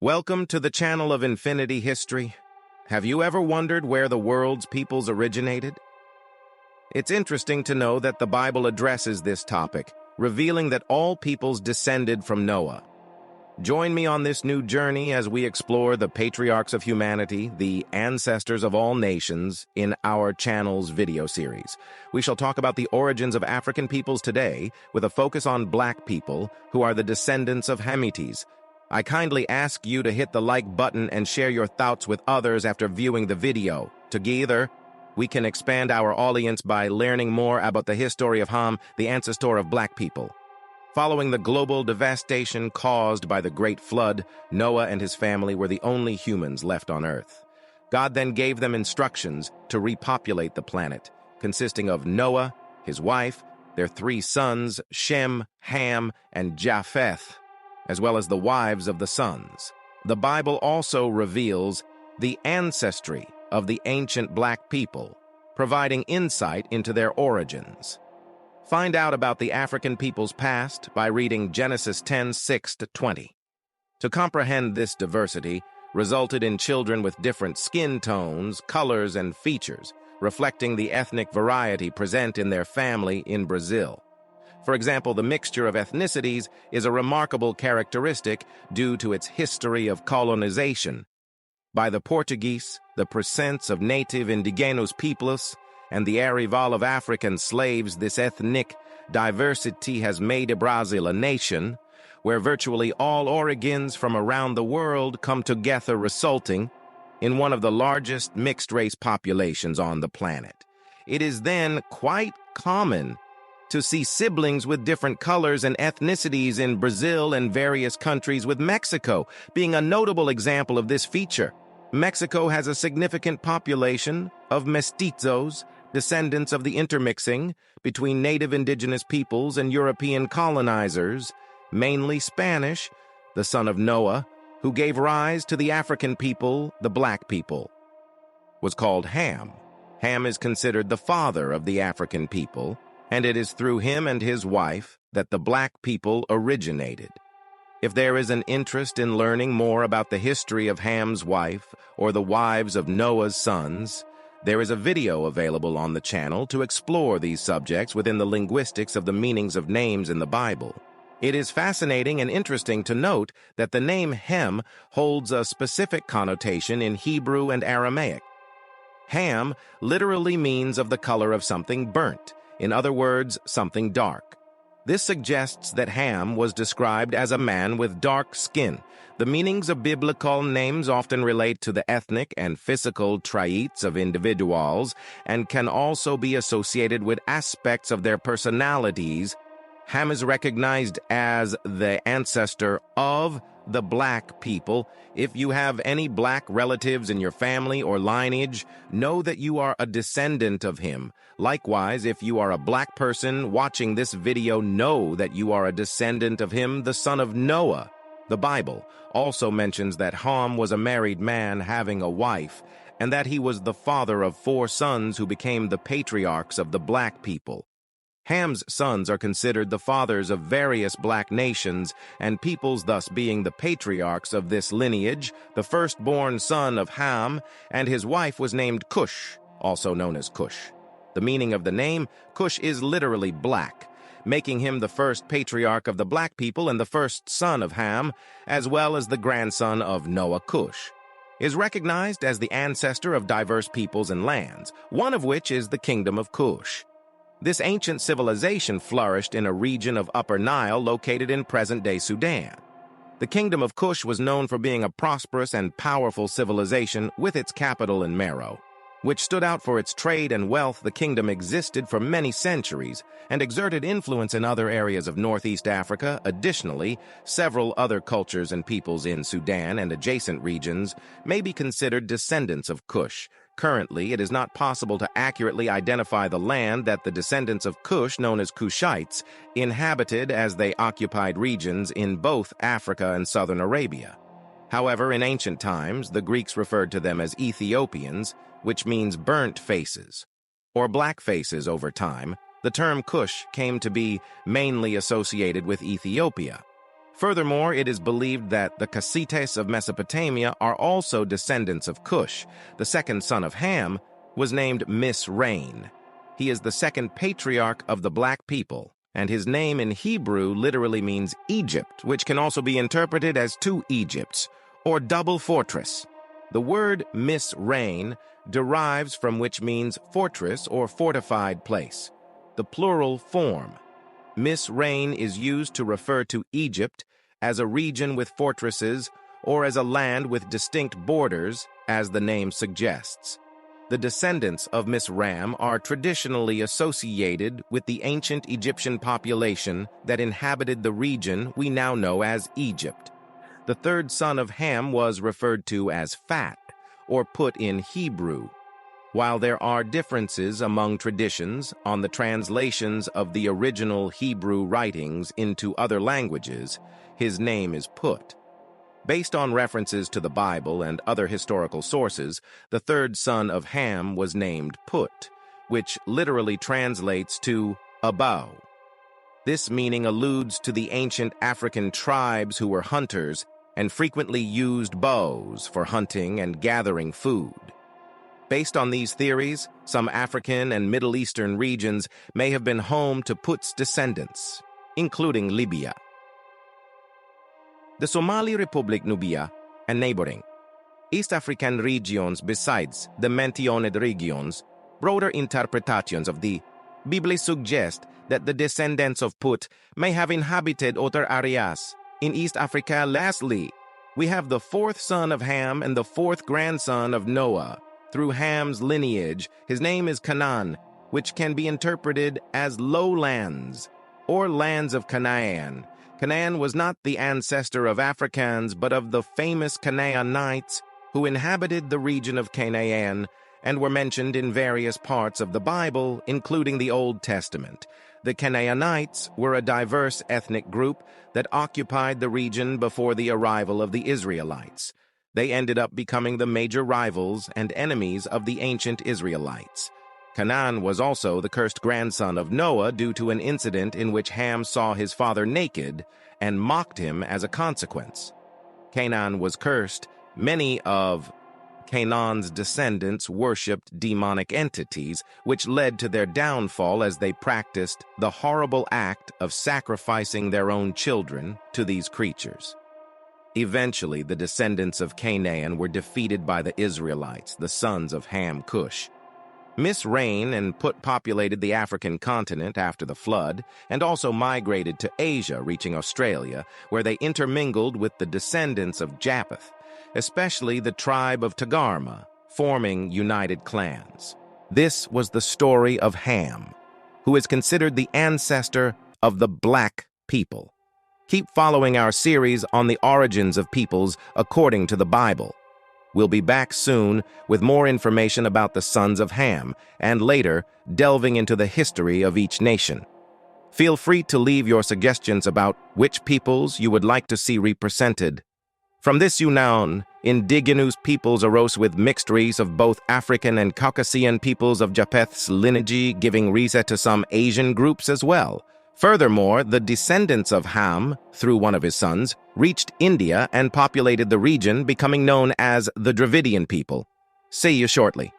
Welcome to the channel of Infinity History. Have you ever wondered where the world's peoples originated? It's interesting to know that the Bible addresses this topic, revealing that all peoples descended from Noah. Join me on this new journey as we explore the patriarchs of humanity, the ancestors of all nations, in our channel's video series. We shall talk about the origins of African peoples today, with a focus on Black people, who are the descendants of Hamites. I kindly ask you to hit the like button and share your thoughts with others after viewing the video. Together, we can expand our audience by learning more about the history of Ham, the ancestor of Black people. Following the global devastation caused by the Great Flood, Noah and his family were the only humans left on Earth. God then gave them instructions to repopulate the planet, consisting of Noah, his wife, their 3 sons, Shem, Ham, and Japheth, as well as the wives of the sons. The Bible also reveals the ancestry of the ancient Black people, providing insight into their origins. Find out about the African people's past by reading Genesis 10:6-20. To comprehend this diversity resulted in children with different skin tones, colors, and features, reflecting the ethnic variety present in their family in Brazil. For example, the mixture of ethnicities is a remarkable characteristic due to its history of colonization by the Portuguese, the presence of native indigenous peoples, and the arrival of African slaves. This ethnic diversity has made Brazil a nation where virtually all origins from around the world come together, resulting in one of the largest mixed-race populations on the planet. It is then quite common to see siblings with different colors and ethnicities in Brazil and various countries, with Mexico being a notable example of this feature. Mexico has a significant population of mestizos, descendants of the intermixing between native indigenous peoples and European colonizers, mainly Spanish, the son of Noah, who gave rise to the African people, the Black people, was called Ham. Ham is considered the father of the African people, and it is through him and his wife that the Black people originated. If there is an interest in learning more about the history of Ham's wife or the wives of Noah's sons, there is a video available on the channel to explore these subjects within the linguistics of the meanings of names in the Bible. It is fascinating and interesting to note that the name Ham holds a specific connotation in Hebrew and Aramaic. Ham literally means of the color of something burnt, in other words, something dark. This suggests that Ham was described as a man with dark skin. The meanings of biblical names often relate to the ethnic and physical traits of individuals and can also be associated with aspects of their personalities. Ham is recognized as the ancestor of the Black people. If you have any Black relatives in your family or lineage, know that you are a descendant of him. Likewise, if you are a Black person watching this video, know that you are a descendant of him, the son of Noah. The Bible also mentions that Ham was a married man having a wife, and that he was the father of 4 sons who became the patriarchs of the Black people. Ham's sons are considered the fathers of various Black nations and peoples, thus being the patriarchs of this lineage. The firstborn son of Ham and his wife was named Cush, also known as Cush. The meaning of the name, Cush, is literally black, making him the first patriarch of the Black people and the first son of Ham, as well as the grandson of Noah. Cush is recognized as the ancestor of diverse peoples and lands, one of which is the Kingdom of Cush. This ancient civilization flourished in a region of Upper Nile located in present-day Sudan. The Kingdom of Cush was known for being a prosperous and powerful civilization with its capital in Meroe, which stood out for its trade and wealth. The kingdom existed for many centuries and exerted influence in other areas of Northeast Africa. Additionally, several other cultures and peoples in Sudan and adjacent regions may be considered descendants of Cush. Currently, it is not possible to accurately identify the land that the descendants of Cush, known as Cushites, inhabited, as they occupied regions in both Africa and southern Arabia. However, in ancient times, the Greeks referred to them as Ethiopians, which means burnt faces, or black faces. Over time, the term Cush came to be mainly associated with Ethiopia. Furthermore, it is believed that the Kassites of Mesopotamia are also descendants of Cush. The second son of Ham was named Misrain. He is the second patriarch of the black people, and his name in Hebrew literally means Egypt, which can also be interpreted as two Egypts, or double fortress. The word Misrain derives from which means fortress or fortified place. The plural form, Misrain, is used to refer to Egypt as a region with fortresses or as a land with distinct borders, as the name suggests. The descendants of Misraim are traditionally associated with the ancient Egyptian population that inhabited the region we now know as Egypt. The third son of Ham was referred to as Fat, or Put in Hebrew. While there are differences among traditions on the translations of the original Hebrew writings into other languages, his name is Put. Based on references to the Bible and other historical sources, the third son of Ham was named Put, which literally translates to a bow. This meaning alludes to the ancient African tribes who were hunters and frequently used bows for hunting and gathering food. Based on these theories, some African and Middle Eastern regions may have been home to Put's descendants, including Libya, the Somali Republic, Nubia, and neighboring East African regions besides the mentioned regions. Broader interpretations of the Bible suggest that the descendants of Put may have inhabited other areas in East Africa. Lastly, we have the fourth son of Ham and the fourth grandson of Noah. Through Ham's lineage, his name is Canaan, which can be interpreted as lowlands or lands of Canaan. Canaan was not the ancestor of Africans, but of the famous Canaanites who inhabited the region of Canaan and were mentioned in various parts of the Bible, including the Old Testament. The Canaanites were a diverse ethnic group that occupied the region before the arrival of the Israelites. They ended up becoming the major rivals and enemies of the ancient Israelites. Canaan was also the cursed grandson of Noah due to an incident in which Ham saw his father naked and mocked him as a consequence. Canaan was cursed. Many of Canaan's descendants worshipped demonic entities, which led to their downfall as they practiced the horrible act of sacrificing their own children to these creatures. Eventually, the descendants of Canaan were defeated by the Israelites, the sons of Ham Cush. Misrain and Put populated the African continent after the flood and also migrated to Asia, reaching Australia, where they intermingled with the descendants of Japheth, especially the tribe of Tagarma, forming united clans. This was the story of Ham, who is considered the ancestor of the black people. Keep following our series on the origins of peoples according to the Bible. We'll be back soon with more information about the sons of Ham, and later delving into the history of each nation. Feel free to leave your suggestions about which peoples you would like to see represented. From this known, indigenous peoples arose with mixed race of both African and Caucasian peoples of Japheth's lineage, giving rise to some Asian groups as well. Furthermore, the descendants of Ham, through one of his sons, reached India and populated the region, becoming known as the Dravidian people. See you shortly.